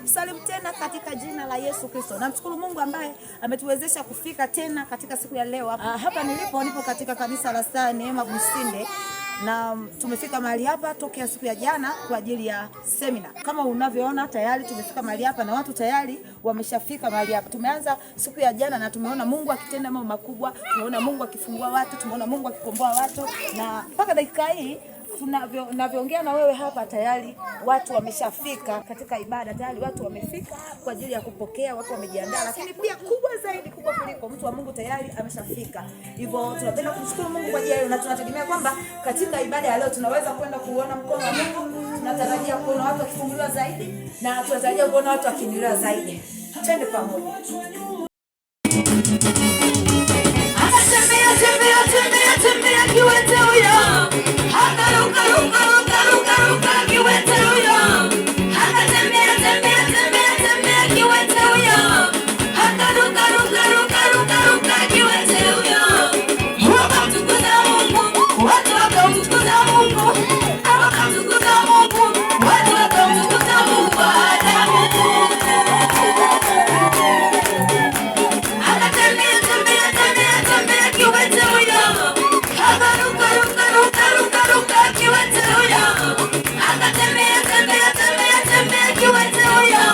Ninakusalimu tena katika jina la Yesu Kristo. Namshukuru Mungu ambaye ametuwezesha kufika tena katika siku ya leo. Hapa nipo katika kanisa la Star Neema Businde, na tumefika mahali hapa tokea siku ya jana kwa ajili ya semina. Kama unavyoona tayari tumefika mahali hapa na watu tayari wameshafika mahali hapa. Tumeanza siku ya jana na tumeona Mungu akitenda mambo makubwa, tumeona Mungu akifungua watu, tumeona Mungu akikomboa watu, na mpaka dakika hii tunavyoongea na wewe hapa tayari watu wameshafika katika ibada, tayari watu wamefika kwa ajili ya kupokea, watu wamejiandaa, lakini pia kubwa zaidi, kubwa kuliko, mtu wa Mungu tayari ameshafika. Hivyo tunapenda kumshukuru Mungu kwa ajili ya, na tunategemea kwamba katika ibada ya leo tunaweza kwenda kuona mkono wa Mungu. Tunatarajia kuona watu wakifunguliwa zaidi na tunatarajia kuona watu wakiinuliwa zaidi. Twende pamoja. Tembea kiwete huyo. Ruka kiwete huyo. Tembea kiwete huyo. Ruka kiwete huyo. Wakamtukuza Mungu, watu wakamtukuza Mungu. Wakamtukuza Mungu, watu wakamtukuza Mungu. Tembea kiwete huyo. Ruka kiwete huyo. Tembea kiwete huyo.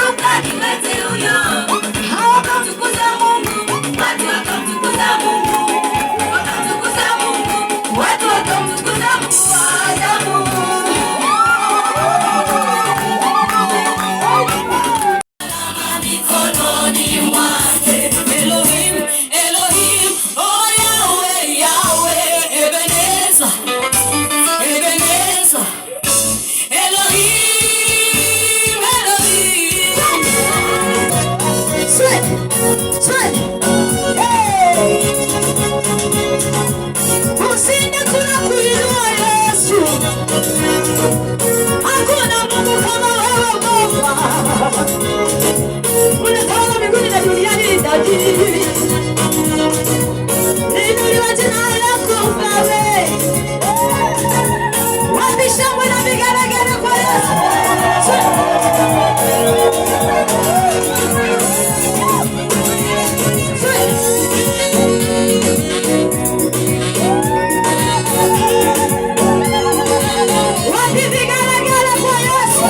Ruka kiwete huyo. Wakamtukuza Mungu, watu wakamtukuza Mungu. Wakamtukuza Mungu, watu wakamtukuza Mungu. Mikononi mwake Elohim, Elohim, oh Yahweh, Yahweh, Ebenezer, Ebenezer, Elohim, Elohim. Sweat, sweat, hey. Usinde tunakuinua Yesu. Hakuna Mungu kama wewe Baba. Unatawala mbinguni na duniani tajiri. Inuliwa jina lako Baba. Wapi shangwe na vigelegele kwa Yesu. Wapi vigelegele kwa Yesu.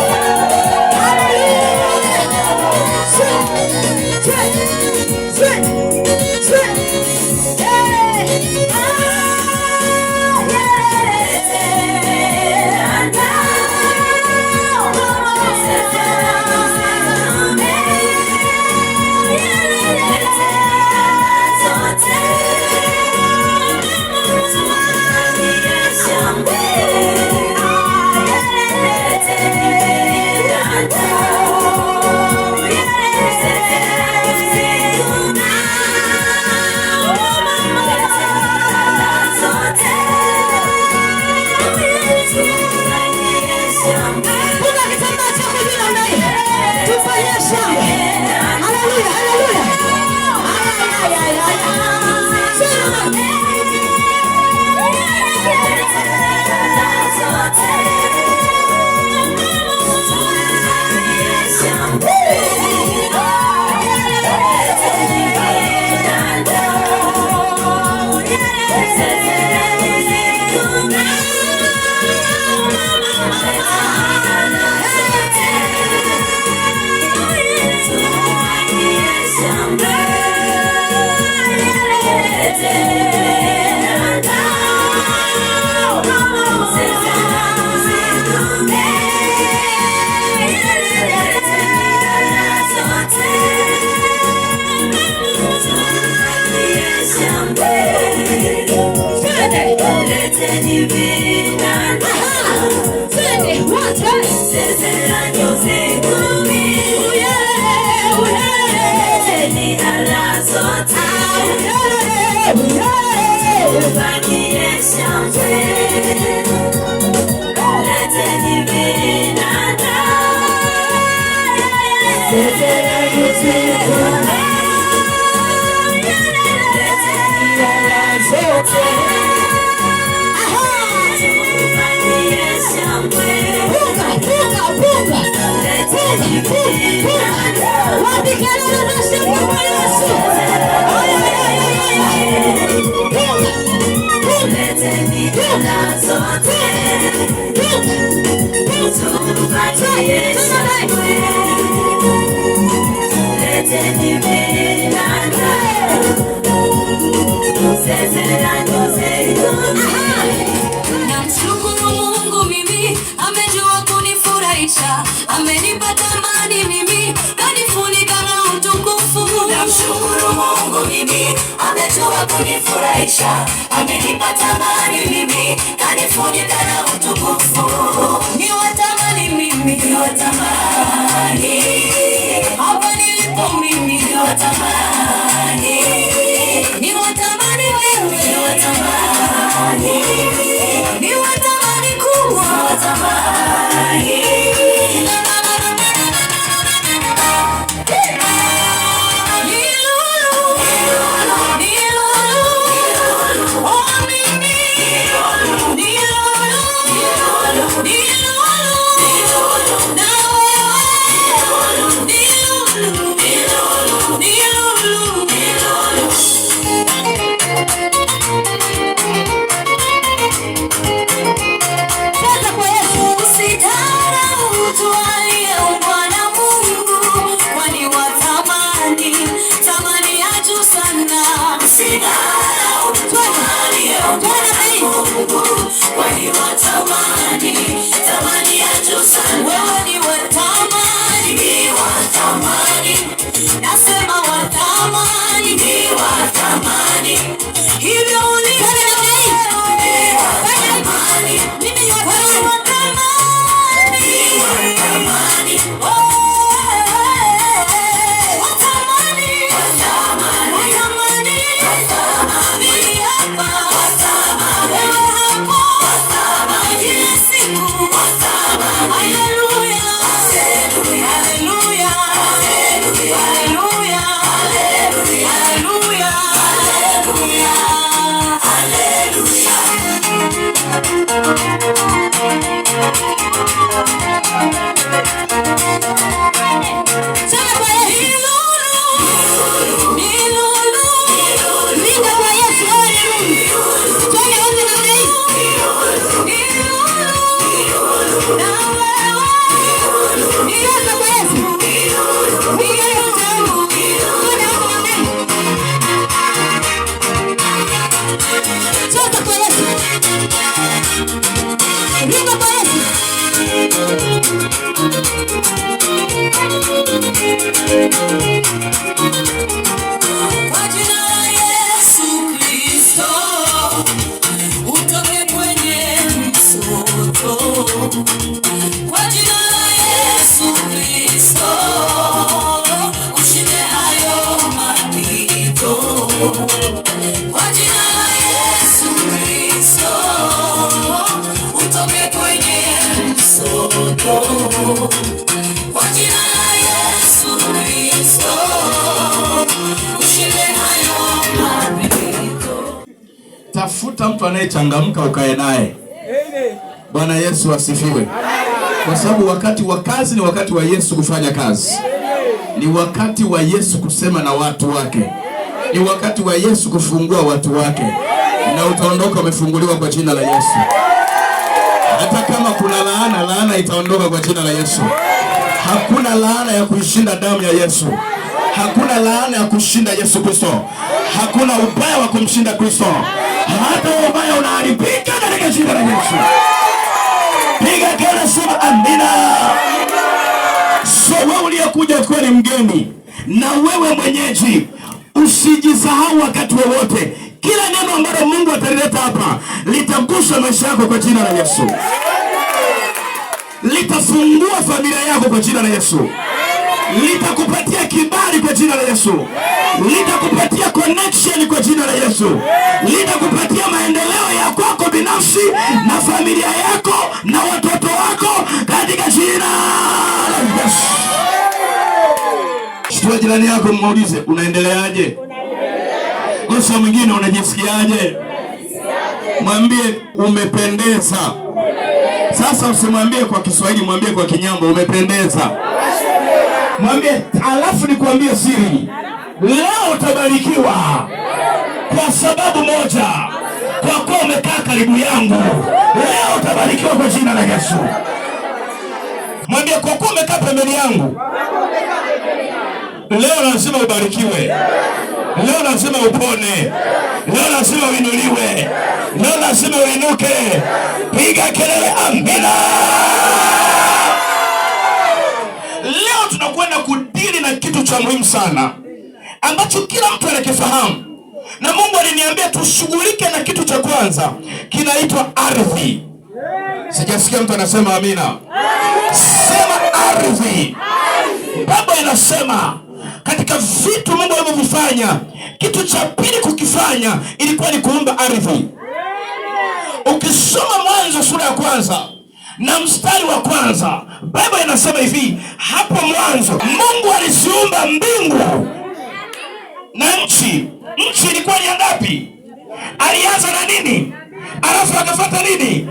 Puga, Namshukuru Mungu mimi amejua kunifurahisha, amenipa tamani mimi kanifunika na utukufu. Namshukuru Mungu mimi amejua kunifurahisha, amenipa tamani mimi kanifunika na utukufu. Ni watamani mimi, ni watamani hapa nilipo mimi, ni watamani, ni watamani wewe, ni watamani, ni watamani kuwa, ni watamani. Tafuta mtu anayechangamka ukae naye. Bwana Yesu asifiwe. Kwa sababu wakati wa kazi ni wakati wa Yesu kufanya kazi. Ni wakati wa Yesu kusema na watu wake. Ni wakati wa Yesu kufungua watu wake. Na utaondoka umefunguliwa kwa jina la Yesu. Hata kama kuna laana, laana itaondoka kwa jina la Yesu. Hakuna laana ya kuishinda damu ya Yesu. Hakuna laana ya kushinda Yesu Kristo. Hakuna ubaya wa kumshinda Kristo. Hata ubaya unaharibika katika jina la Yesu. Piga kelele, sema amina. So wewe uliyekuja kwa ni mgeni na wewe mwenyeji, usijisahau wakati wowote. Kila neno ambalo Mungu atalileta hapa litagusa maisha yako kwa jina la Yesu. Litafungua familia yako kwa jina la Yesu. Litakupatia kibali kwa jina la Yesu. Litakupatia connection kwa jina la Yesu. Litakupatia maendeleo ya kwako binafsi na familia yako na watoto wako katika jina la Yesu. Shtua jirani yako, muulize unaendeleaje? Gusa mwingine, unajisikiaje? Mwambie umependeza. Sasa usimwambie kwa Kiswahili, mwambie kwa Kinyambo umependeza. Mwambie, alafu nikuambie siri. Leo utabarikiwa kwa sababu moja, kwa kuwa umekaa karibu yangu. Leo utabarikiwa kwa jina la Yesu. Mwambie, kwa kuwa umekaa pembeni yangu, leo lazima ubarikiwe. Leo lazima upone. Leo lazima uinuliwe. Leo lazima uinuke. Piga kelele amina. Leo tunakwenda kudili na kitu cha muhimu sana ambacho kila mtu anakifahamu, na Mungu aliniambia tushughulike na kitu cha kwanza, kinaitwa ardhi. Sijasikia mtu anasema amina. Sema ardhi. Baba inasema katika vitu Mungu alivyofanya, kitu cha pili kukifanya ilikuwa ni kuumba ardhi. Ukisoma Mwanzo sura ya kwanza na mstari wa kwanza, Baba inasema hivi, hapo mwanzo Mungu aliziumba mbingu na nchi. Nchi ilikuwa ni ngapi? Alianza na nini? Alafu akafuata nini?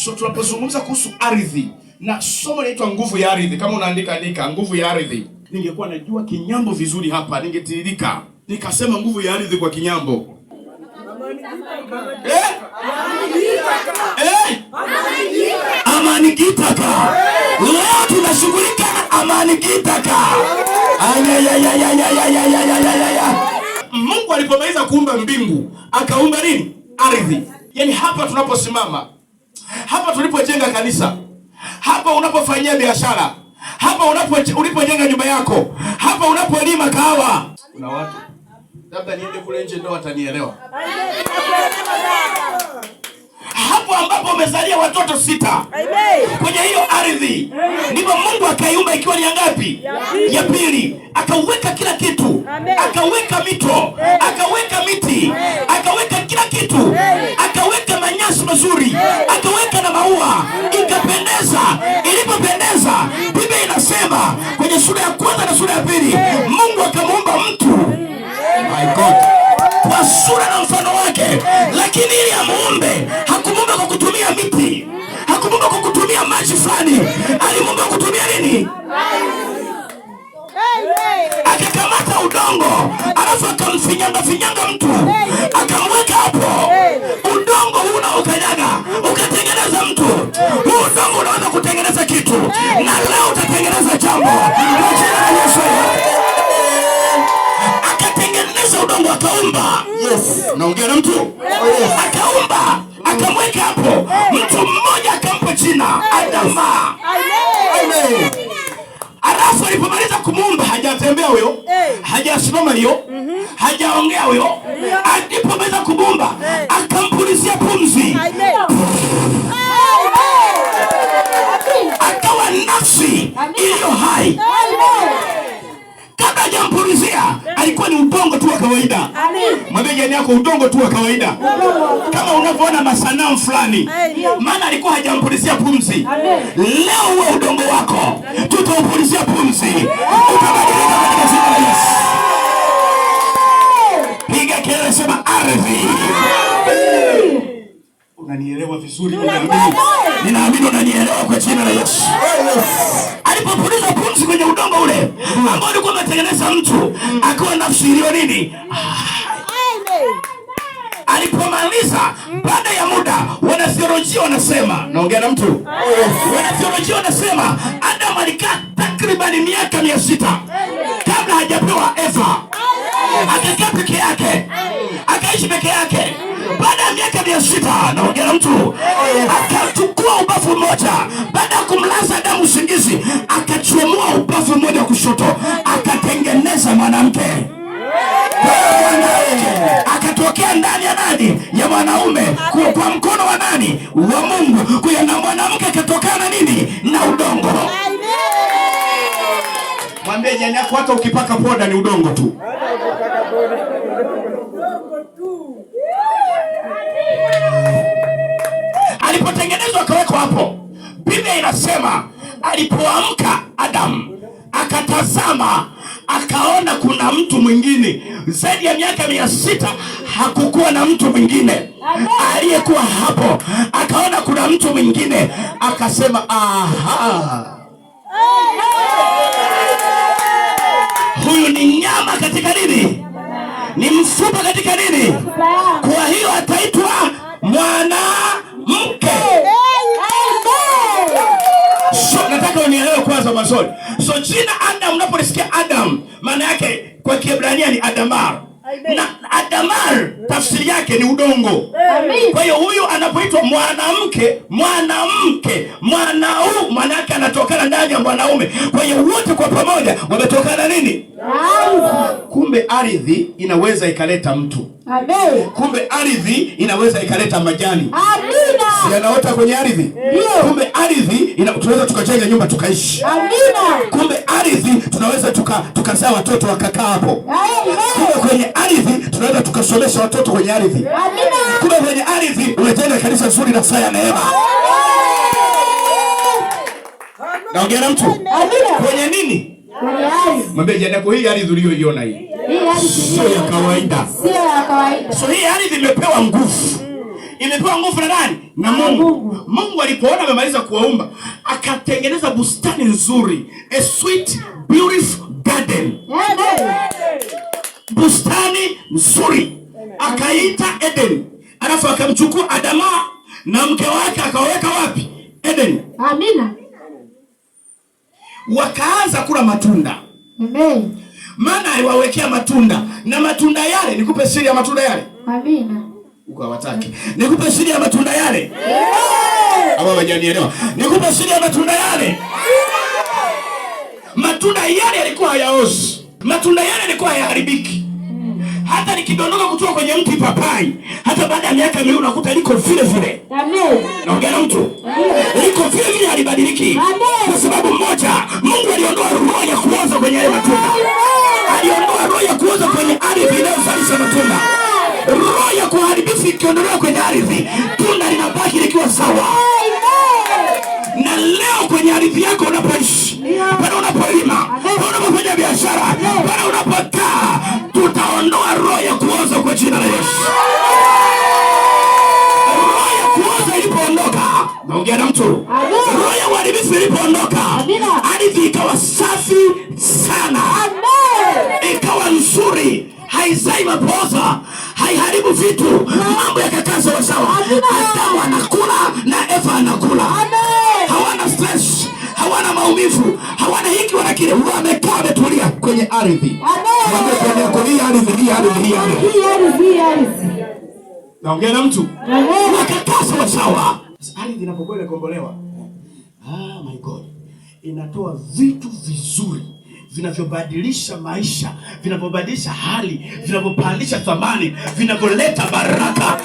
So tunapozungumza kuhusu ardhi, na somo linaitwa nguvu ya ardhi. Kama unaandika andika nguvu ya ardhi. Ningekuwa najua Kinyambo vizuri hapa, ningetiririka nikasema nguvu ya ardhi kwa Kinyambo. Amani gitaka. Leo tunashughulika na amani gitaka. Mungu alipomaliza kuumba mbingu, akaumba nini? Ardhi. Yaani hapa tunaposimama, hapa tulipojenga kanisa, hapa unapofanyia biashara, hapa ulipojenga nyumba yako, hapa unapolima kahawa. Kuna watu labda niende kule nje ndio watanielewa. Hapo ambapo umezalia watoto 6. Kwenye hiyo ardhi ndipo Mungu akaiumba ikiwa ni ngapi? Ya pili. Akaweka kila kitu. Akaweka mito, akaweka miti, akaweka kila kitu. Akaweka manyasi mazuri, akaweka na maua, ikapendeza. Ilipopendeza, Biblia inasema kwenye sura ya kwanza na sura ya pili, Mungu akamuumba mtu, my God, kwa sura na mfano wake. Lakini ili amuumbe, hakumuumba kwa kutumia miti, hakumuumba kwa kutumia maji fulani. Alimuumba kwa kutumia nini? Akakamata udongo, alafu akamfinyanga mtu, akamweka hapo. Udongo huu unaokanyaga ukatengeneza mtu. Huu udongo unaweza kutengeneza kitu, na leo utatengeneza jambo kwa jina la Yesu. Akatengeneza udongo, akaumba. Yes. Naongea na mtu? Akaumba, akamweka hapo. Mtu mmoja akampa jina Adama. Amen. Alafu alipomaliza kumuumba, hajatembea huyo, hajasimama hiyo, hajaongea huyo. Alipomaliza kumuumba, akampulizia pumzi. Akawa nafsi iliyo hai. Kabla hajampulizia, alikuwa ni udongo tu wa kawaida. Mwambie jirani yako, udongo tu wa kawaida. Kama unavyoona masanamu fulani, maana alikuwa hajampulizia pumzi. Leo huo udongo wako tutaupulizia pumzi. Utabadilika katika jina la Yesu. Piga kelele, sema ardhi. Unanielewa vizuri? Ninaamini unanielewa kwa jina la Yesu. Alipopuliza pumzi kwenye udongo ule ambao ulikuwa umetengeneza mtu, akawa nafsi iliyo nini? Alipomaliza, baada ya muda, wanatheolojia wanasema, naongea na mtu? Wanatheolojia wanasema Adam alikaa takriban miaka 600 kabla hajapewa Eva. Akakaa peke yake, akaishi peke yake. Baada ya miaka 600, naongea na mtu, akachukua ubavu mmoja. Baada ya kumlaza Adamu usingizi, akachomua ubavu mmoja kushoto, akatengeneza mwanamke. Akatokea ndani ya nani? Ya mwanaume, kwa mkono wa nani? Wa Mungu. Kwa na mwanamke akatokana nini? Na udongo. Mwambie jirani yako, hata ukipaka poda ni udongo tu. Alipotengenezwa akawekwa hapo. Biblia inasema alipoamka Adamu akatazama, akaona kuna mtu mwingine. Zaidi ya miaka 600 hakukuwa na mtu mwingine aliyekuwa hapo. Akaona kuna mtu mwingine, akasema aha, ni mfupa katika nini? Kwa hiyo ataitwa mwanamke. So nataka unielewe kwanza maswali. So jina Adam, unapolisikia Adam maana yake kwa Kiebrania ni Adamar. Na Adamar tafsiri yake ni udongo. Kwa hiyo huyu anapoitwa mwanamke, mwanaume maana yake anatokana ndani ya mwanaume. Kwa hiyo wote kwa pamoja wametokana nini? Kumbe ardhi inaweza ikaleta mtu. Amen. Kumbe ardhi inaweza ikaleta majani. Amina. Si yanaota kwenye ardhi? Ndio. Kumbe ardhi tunaweza tukajenga nyumba tukaishi. Amina. Kumbe ardhi tunaweza tukazaa watoto wakakaa hapo. Amen. Kumbe kwenye ardhi tunaweza tukasomesha watoto kwenye ardhi. Amina. Kumbe kwenye ardhi unajenga kanisa zuri na saa ya neema. Naongea na mtu? Amina. Kwenye nini? Kwenye ardhi. Mwambie jirani yako, hii ardhi uliyoiona hii sio ya kawaida. Sio ya kawaida. So hii ardhi imepewa nguvu. Imepewa nguvu na nani? Na Mungu. Mungu alipoona amemaliza kuwaumba, akatengeneza bustani nzuri, a sweet beautiful garden. Bustani nzuri. Akaita Eden. Alafu akamchukua Adama na mke wake akaweka wapi? Eden. Amina. Wakaanza kula matunda. Amen. Maana aliwawekea matunda. Na matunda yale, nikupe siri ya matunda yale. Amina. Ukawataki. Nikupe siri ya matunda yale. Hawa wajanielewa. Nikupe siri ya matunda yale. Matunda yale yalikuwa hayaozi. Matunda yale yalikuwa hayaharibiki. Hata nikidondoka kutoka kwenye mti papai, hata baada ya miaka miwili unakuta liko vile vile. Amen. Naongea na mtu. Liko vile vile, halibadiliki. Kwa sababu moja, Mungu aliondoa roho ya kuoza kwenye yale matunda. Aliondoa roho ya kuoza kwenye ardhi inayozalisha matunda. Roho ya kuharibifu ikiondolewa kwenye ardhi, tunda linabaki likiwa sawa. Na leo kwenye ardhi yako unapoishi, pale unapolima, pale unapofanya biashara, pale unapokaa, tutaondoa roho ya kuoza kwa jina la Yesu. Roho ya kuoza ilipoondoka, naongea na mtu. Roho ya uharibifu ilipoondoka, ardhi ikawa safi sana. Ikawa nzuri, haizai mapoza, haiharibu vitu, mambo yakakaa sawa sawa. Adamu anakula na Eva anakula. Hawana stress, hawana maumivu, hawana hiki wala kile. Wamekaa wametulia kwenye ardhi. Wamependa kulia ardhi. Naongea na mtu. Wakakaa sawa sawa. Ardhi inapokuwa imekombolewa, my God, inatoa vitu vizuri vinavyobadilisha maisha, vinavyobadilisha hali, vinavyopandisha thamani, vinavyoleta baraka.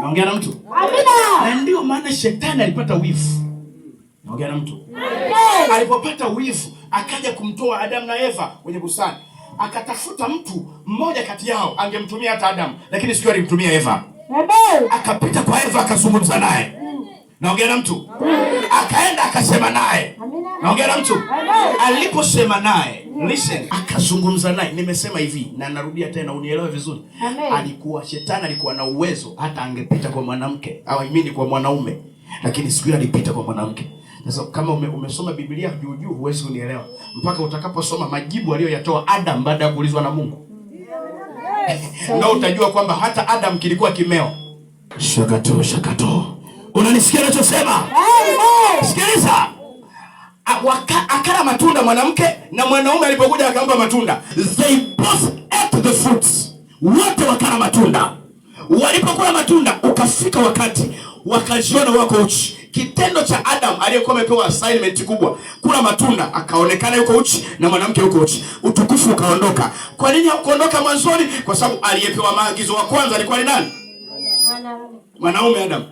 Naongea na mtu. Amina. Na ndio maana shetani alipata wivu. Naongea na mtu. Alipopata wivu, akaja kumtoa Adamu na Eva kwenye bustani. Akatafuta mtu mmoja kati yao angemtumia hata Adamu, lakini siku alimtumia Eva. Akapita kwa Eva akazungumza naye. Naongea na mtu. Akaenda akasema naye. Naongea na mtu. Aliposema naye, listen, akazungumza naye. Nimesema hivi na narudia tena unielewe vizuri. Alikuwa shetani alikuwa na uwezo hata angepita kwa mwanamke au imini kwa mwanaume, lakini siku ile alipita kwa mwanamke. Sasa kama umesoma Biblia juu juu huwezi unielewa mpaka utakaposoma majibu aliyoyatoa Adam baada ya kuulizwa na Mungu. Na utajua kwamba hata Adam kilikuwa kimeo. Shakato. Unanisikia ninachosema? Sikiliza. Akala matunda mwanamke na mwanaume alipokuja akampa matunda. They both ate the fruits. Wote wakala matunda. Walipokula matunda ukafika wakati wakajiona wako uchi. Kitendo cha Adam aliyekuwa amepewa assignment kubwa, kula matunda, akaonekana yuko uchi na mwanamke yuko uchi. Utukufu ukaondoka. Kwa nini haukuondoka mwanzoni? Kwa sababu aliyepewa maagizo wa kwanza alikuwa ni nani? Mwanaume Adam.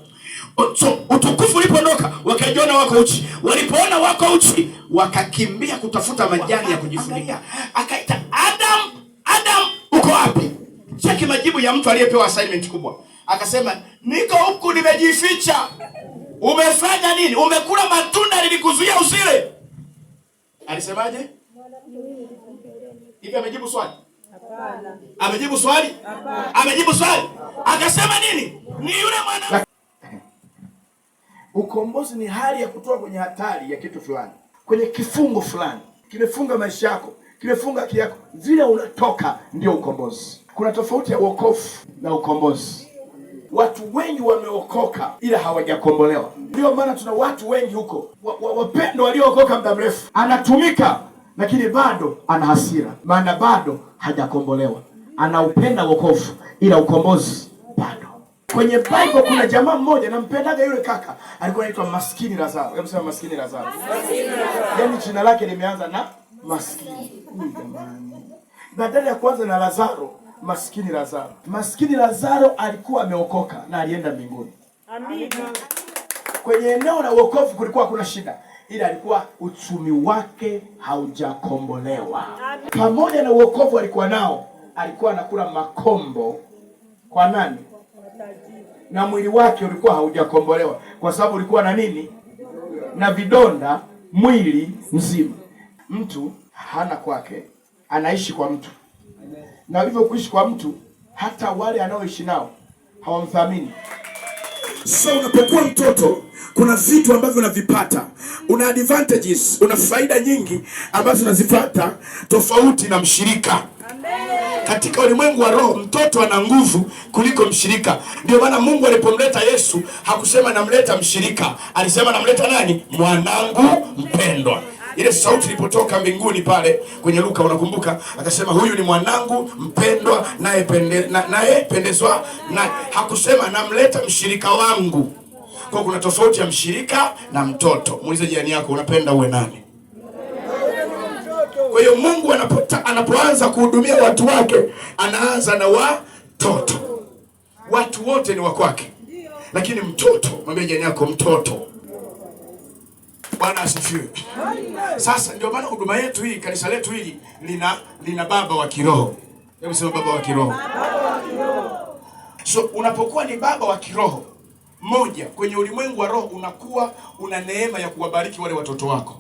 So utukufu ulipoondoka wakajiona wako uchi. Walipoona wako uchi wakakimbia kutafuta majani ya kujifunika. Akaita Adam, uko wapi? Cheki majibu ya mtu aliyepewa assignment kubwa. Akasema, niko huku nimejificha. Umefanya nini? Umekula matunda nilikuzuia usile. Alisemaje? Hivi amejibu swali? Hapana. Amejibu swali? Hapana. Amejibu swali? Akasema nini? Ni yule mwana. Ukombozi ni hali ya kutoa kwenye hatari ya kitu fulani, kwenye kifungo fulani kimefunga maisha yako, kimefunga akili yako. Vile unatoka ndio ukombozi. Kuna tofauti ya wokovu na ukombozi. Watu wengi wameokoka ila hawajakombolewa. Ndio maana tuna watu wengi huko wapendo waliookoka muda mrefu, anatumika lakini bado ana hasira, maana bado hajakombolewa. Anaupenda wokovu ila ukombozi bado. Kwenye Bible kuna jamaa mmoja nampendaga, yule kaka alikuwa anaitwa Maskini Lazaro. Hebu sema Maskini Lazaro. Yaani jina lake limeanza na maskini. Badala ya kuanza na Lazaro, Maskini Lazaro. Maskini Lazaro alikuwa ameokoka na alienda mbinguni. Amina. Kwenye eneo la wokovu kulikuwa hakuna shida, ila alikuwa uchumi wake haujakombolewa. Pamoja na wokovu alikuwa nao, alikuwa anakula makombo kwa nani? Na mwili wake ulikuwa haujakombolewa kwa sababu ulikuwa na nini? Na vidonda mwili mzima. Mtu hana kwake, anaishi kwa mtu. Na hivyo kuishi kwa mtu, hata wale anaoishi nao hawamthamini. So unapokuwa mtoto, kuna vitu ambavyo unavipata, una advantages, una faida nyingi ambazo unazipata tofauti na mshirika. Katika ulimwengu wa roho, mtoto ana nguvu kuliko mshirika. Ndio maana Mungu alipomleta Yesu hakusema namleta mshirika, alisema namleta nani? Mwanangu mpendwa. Ile sauti ilipotoka mbinguni pale kwenye Luka, unakumbuka, akasema huyu ni mwanangu mpendwa naye pendezwa na. Hakusema namleta mshirika wangu. Kwa kuna tofauti ya mshirika na mtoto. Muulize jirani yako, unapenda uwe nani? Kwa hiyo Mungu anapoanza kuhudumia watu wake, anaanza na watoto. Watu wote ni wa kwake, lakini mtoto, mwambie jirani yako mtoto. Bwana asifiwe. Sasa ndio maana huduma yetu hii, kanisa letu hili lina baba wa kiroho. Hebu sema baba wa kiroho. So unapokuwa ni baba wa kiroho moja kwenye ulimwengu wa roho, unakuwa una neema ya kuwabariki wale watoto wako.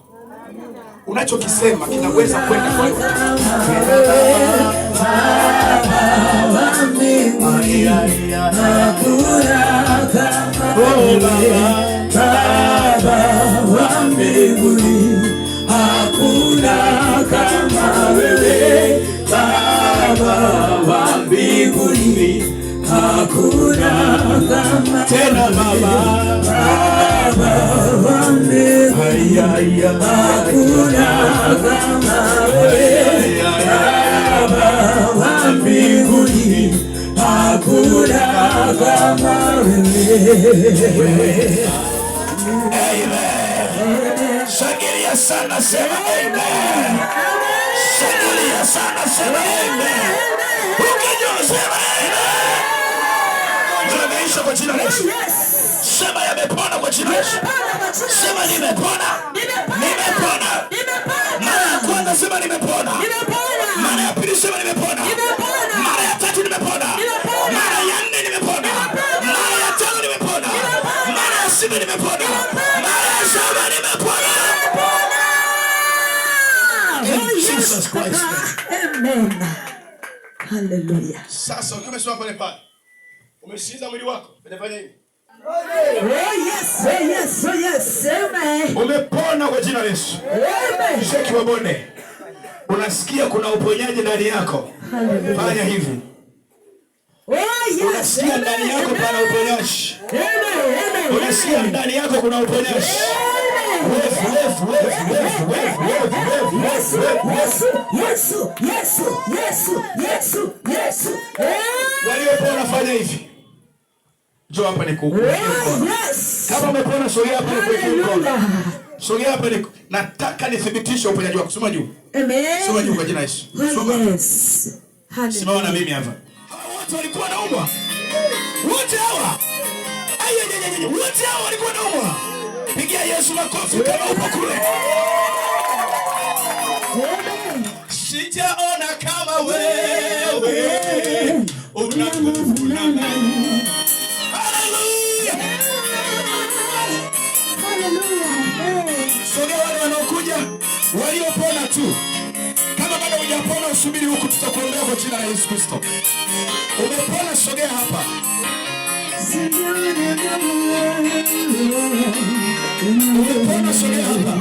Unachokisema kinaweza kwenda kwa watoto. Baba wa mbinguni, hakuna kama wewe. Baba wa mbinguni, hakuna kama tena. Baba wa mbinguni, hakuna kama wewe. Baba wa mbinguni, hakuna kama wewe. Amen. Shangilia sana, sema amen. Shangilia sana, sema amen. Ukijua sema amen. Yameisha kwa jina la Yesu. Sema yamepona kwa jina la Yesu. Sema nimepona. Nimepona. Mara ya kwanza sema nimepona. Mara ya pili sema nimepona. Mara ya tatu nimepona. Mara ya nne nimepona. Mara ya tano nimepona. Mara ya sita nimepona. Jesus Christ. Amen. Hallelujah. Sasa ukiwa umesimama pale pale, umeshikiza mwili wako, unafanya hivi. Yes. Amen. Umepona kwa jina la Yesu. Amen. Sheki wa bonde. Unasikia kuna uponyaji ndani yako. Fanya hivi. Unasikia ndani yako pana uponyaji. Amen. Unasikia ndani yako kuna uponyaji. Yesu. Waliopona fanya hivi. Njoo hapa nikukupe mkono. Kama umepona sogea hapa nikupe mkono. Sogea hapa nataka nithibitishe uponyaji wako. Soma juu. Amen. Soma juu kwa jina la Yesu. Soma. Yes. Simama na mimi hapa. Wote walikuwa naumwa. Wote hawa. Wote hawa walikuwa naumwa. Pigia Yesu makofi kama upo kule. Sijaona kama wewe. Una nguvu na mimi. Hallelujah. Sogea wale wanaokuja waliopona tu. Kama bado hujapona usubiri huku, tutakuombea kwa jina la Yesu Kristo. Umepona, sogea hapa. Umepona, sogea hapa.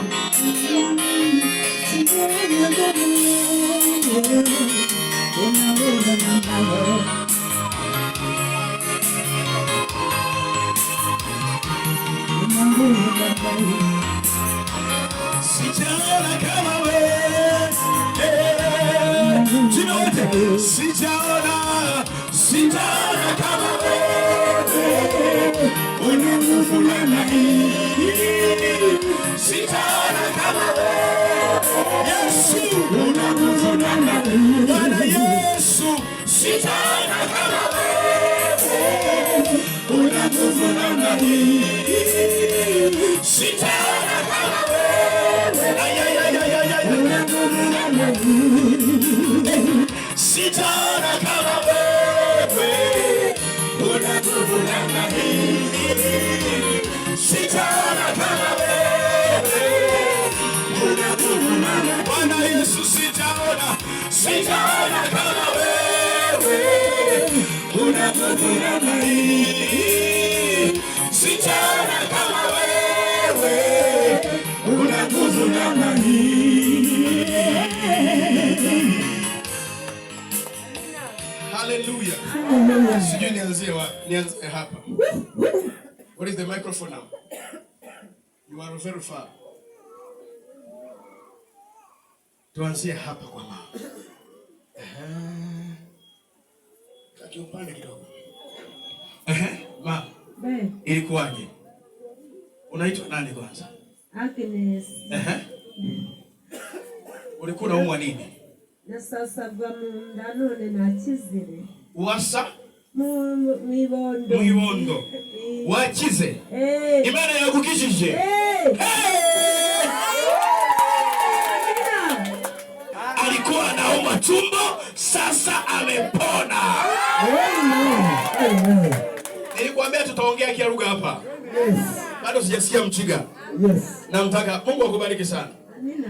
Sijaona kama wewe, jina wote, sijaona kama wewe, una nguvu namna hii. Sijaona kama wewe, Yesu, una nguvu namna hii. Bwana Yesu, sijaona kama wewe, una nguvu namna hii. Sijaona kama wewe, una nguvu namna hii. Sijaona kama wewe, una nguvu namna hii. Sijaona kama wewe, una nguvu namna hii. Bwana Yesu, sijaona kama wewe, una nguvu namna hii. Sijaona kama wewe, una nguvu namna hii. Hallelujah. Sijui nianzie hapa. What is the microphone now? You are very far. Tuanzie hapa kwa mama. Kati upande kidogo. Mama. Ilikuwaje? Unaitwa nani kwanza? Agnes. Ulikuwa unaumwa nini? Nasasagwa munda none nakizire. Wasa? Mwibondo. Mwibondo. Wakize? Imana yakukijije? Alikuwa anauma tumbo, sasa amepona. Nilikwambia tutaongea Kiruga hapa. Bado sijasikia Mchiga. Namtaka Mungu akubariki sana.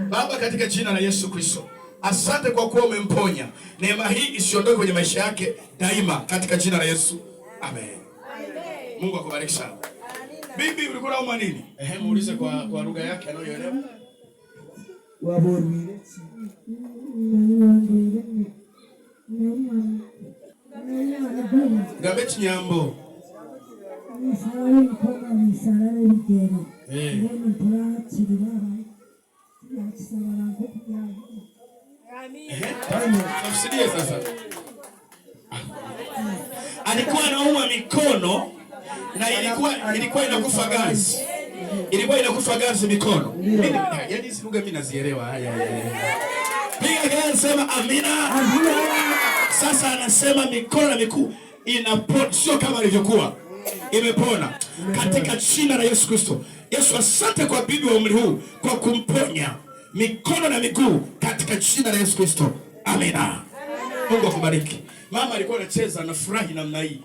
Baba, katika jina la Yesu Kristo, asante kwa kuwa umemponya. Neema hii isiondoke kwenye maisha yake daima katika jina la Yesu. Amen. Mungu akubariki sana. Bibi, ulikuwa unauma nini? Muulize kwa lugha yake anayoelewa. Waborwire Gabechi nyambo. Tafsirie sasa. Alikuwa anauma mikono na ilikuwa inakufa ganzi. Ilikuwa inakufa ganzi mikono. Yaani hizi lugha mimi nazielewa. Haya. Piga kelele, sema amina. Sasa anasema mikono na miguu inapona, sio kama ilivyokuwa. Imepona katika jina la Yesu Kristo. Yesu, asante kwa bibi wa umri huu kwa kumponya mikono na miguu katika jina la Yesu Kristo. Amina. Mungu akubariki. Mama alikuwa anacheza na furahi namna hii.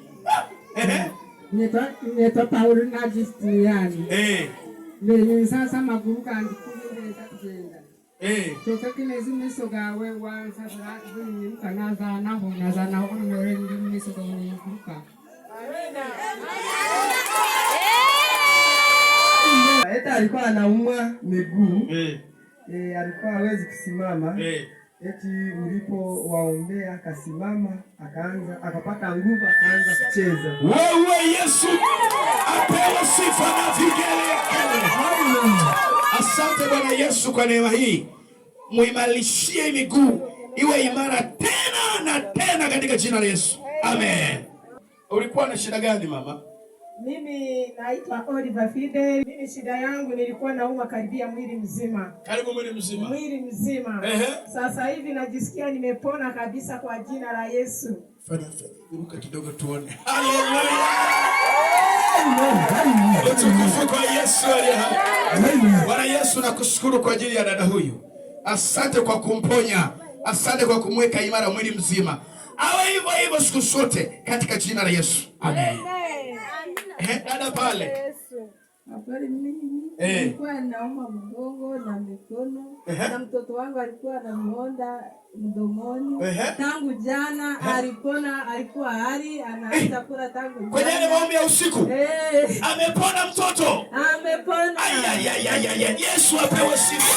Neta Paulo na Justiniani. Mbele sasa maguru kandi kugenda kugenda. Toka kinezi misoga we wanza buni mkanaza na ho nore ndi misoga ni kuruka. Eta alikuwa anaumwa miguu. Alikuwa hawezi kusimama. Eti ulipo waombea akasimama, akapata nguvu, akaanza kucheza. Wewe Yesu apewe sifa na vigelegele. Asante Bwana Yesu kwa neema hii. Muimarishie miguu iwe imara tena na tena katika jina la Yesu. Amen. Ulikuwa na shida gani mama? Mimi naitwa Oliver Fidel. Mimi shida yangu nilikuwa nauma karibia mwili mzima. Karibu mwili mzima. Mwili mzima. Sasa hivi najisikia nimepona kabisa kwa jina la Yesu. Fanya ruka kidogo tuone. Haleluya. Utukufu kwa Yesu aliye hai. Bwana Yesu, nakushukuru kwa ajili ya dada huyu. Asante kwa kumponya. Asante kwa kumweka imara mwili mzima. Awe hivyo hivyo siku zote katika jina la Yesu. Amen. Dada pale. Habari mimi nilikuwa nauma mgongo na mikono na mtoto wangu alikuwa anamuonda mdomoni. Tangu jana alipona, alikuwa hali anaanza kula tangu jana. Kwenye ile maombi ya usiku. Amepona mtoto. Amepona. Yesu apewe sifa.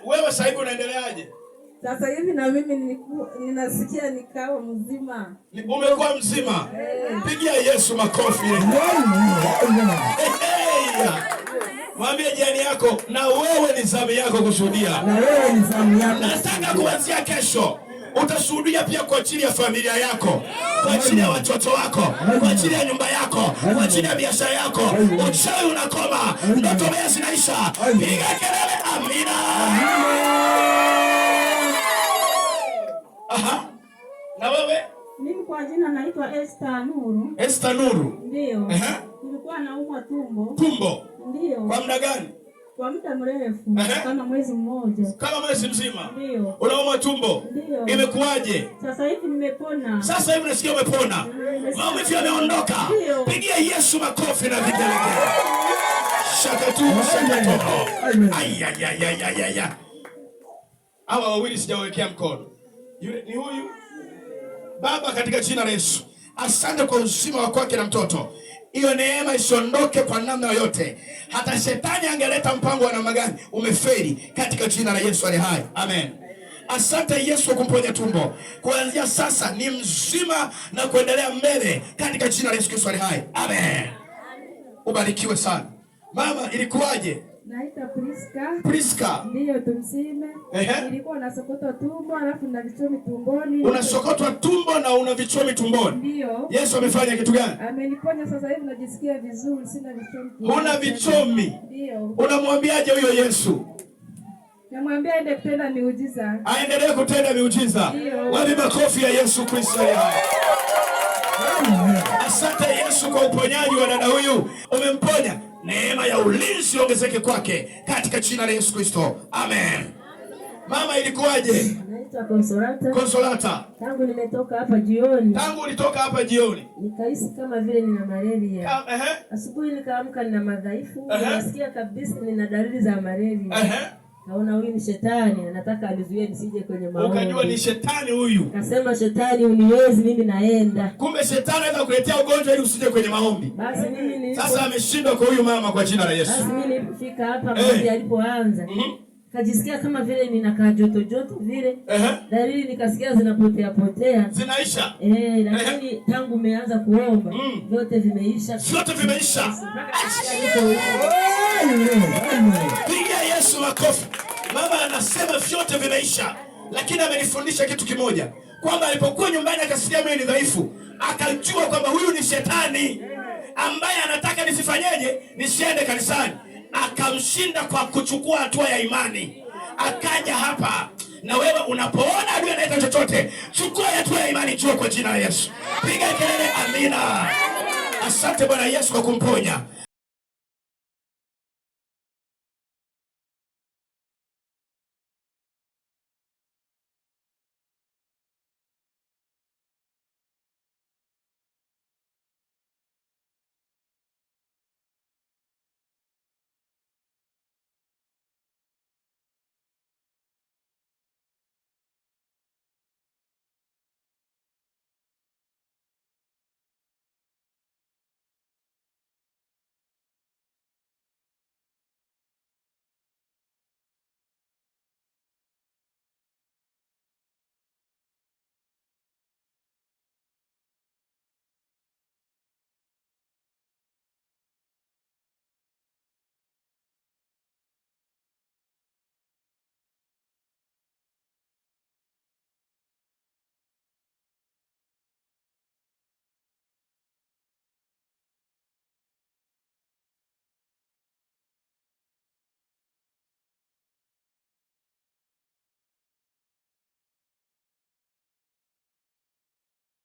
Wewe sasa hivi unaendeleaje? Sasa hivi na mimi ninasikia nikawa mzima. Umekuwa mzima? Pigia Yesu makofi. Mwambie jirani yako, na wewe ni zamu yako kushuhudia. Na wewe ni zamu yako. Nataka kuanzia kesho utashuhudia pia kwa ajili ya familia yako, kwa ajili ya watoto wako, kwa ajili ya nyumba yako, kwa ajili ya biashara yako. Uchawi unakoma, ndoto mbaya zinaisha. Piga kelele amina. Aha. Na wewe? Mimi kwa jina naitwa Esther Nuru. Esther Nuru. Ndio. Nilikuwa naumwa tumbo. Tumbo? Ndio. Kwa muda gani? Kwa muda mrefu, kama mwezi mmoja. Kama mwezi mzima? Ndio. Unaumwa tumbo? Ndio. Imekuwaje? Sasa hivi nimepona. Sasa hivi unasikia umepona? Maumivu yameondoka? Pigia Yesu makofi na vigelegele. Shakatu, shakatu. Ayayayayaya. Hawa wawili sijawekea mkono. Yule ni huyu. Baba, katika jina la Yesu, asante kwa uzima wa kwake na mtoto. Hiyo neema isiondoke kwa namna yoyote. Hata shetani angeleta mpango wa namna gani, umefeli katika jina la Yesu aliye hai. Amen. Asante Yesu kwa kumponya tumbo. Kuanzia sasa ni mzima na kuendelea mbele katika jina la Yesu Kristo aliye hai. Amen. Ubarikiwe sana. Mama, ilikuwaje? Naitwa Priska. Priska. Ndio, tumsime. Nilikuwa nasokotwa tumbo alafu na vichomi tumboni. Unasokotwa tumbo na una vichomi tumboni? Ndio. Yesu amefanya kitu gani? Ameniponya, sasa hivi najisikia vizuri, sina vichomi tumboni. Huna vichomi? Ndio. Unamwambiaje huyo Yesu? Namwambia aende kutenda miujiza. Aendelee kutenda miujiza. Wapi makofi ya Yesu Kristo hai. Asante Yesu kwa uponyaji wa dada huyu. Umemponya. Neema ya ulinzi ongezeke kwake katika jina la Yesu Kristo. Amen. Mama, ilikuwaje? Naitwa Consolata. Consolata. Tangu nimetoka hapa jioni. Tangu ulitoka hapa jioni? Nikahisi kama vile nina malaria. Asubuhi nikaamka nina madhaifu. Nasikia kabisa nina dalili za malaria. Kaona huyu ni shetani, anataka anizuie nisije kwenye maombi. Ukajua ni shetani huyu. Kasema shetani uniwezi, mimi naenda. Kumbe shetani anaweza kuletea ugonjwa ili usije kwenye maombi. Basi mimi sasa ameshindwa kwa huyu mama kwa jina la Yesu. Basi mimi nilifika hapa maombi alipoanza. Kajisikia kama vile nina joto vile. Dalili nikasikia zinapotea. Zinaisha? Lakini tangu umeanza kuomba vyote vimeisha. Vyote vimeisha. Pigia Yesu makofi. Mama anasema vyote vimeisha, lakini amenifundisha kitu kimoja, kwamba alipokuwa nyumbani akasikia mimi ni dhaifu, akajua kwamba huyu ni shetani ambaye anataka nisifanyeje, nisiende kanisani. Akamshinda kwa kuchukua hatua ya imani. Akaja hapa. Na wewe unapoona adui anaita chochote, chukua hatua ya imani, jua kwa jina la Yesu. Piga kelele amina. Asante Bwana Yesu kwa kumponya.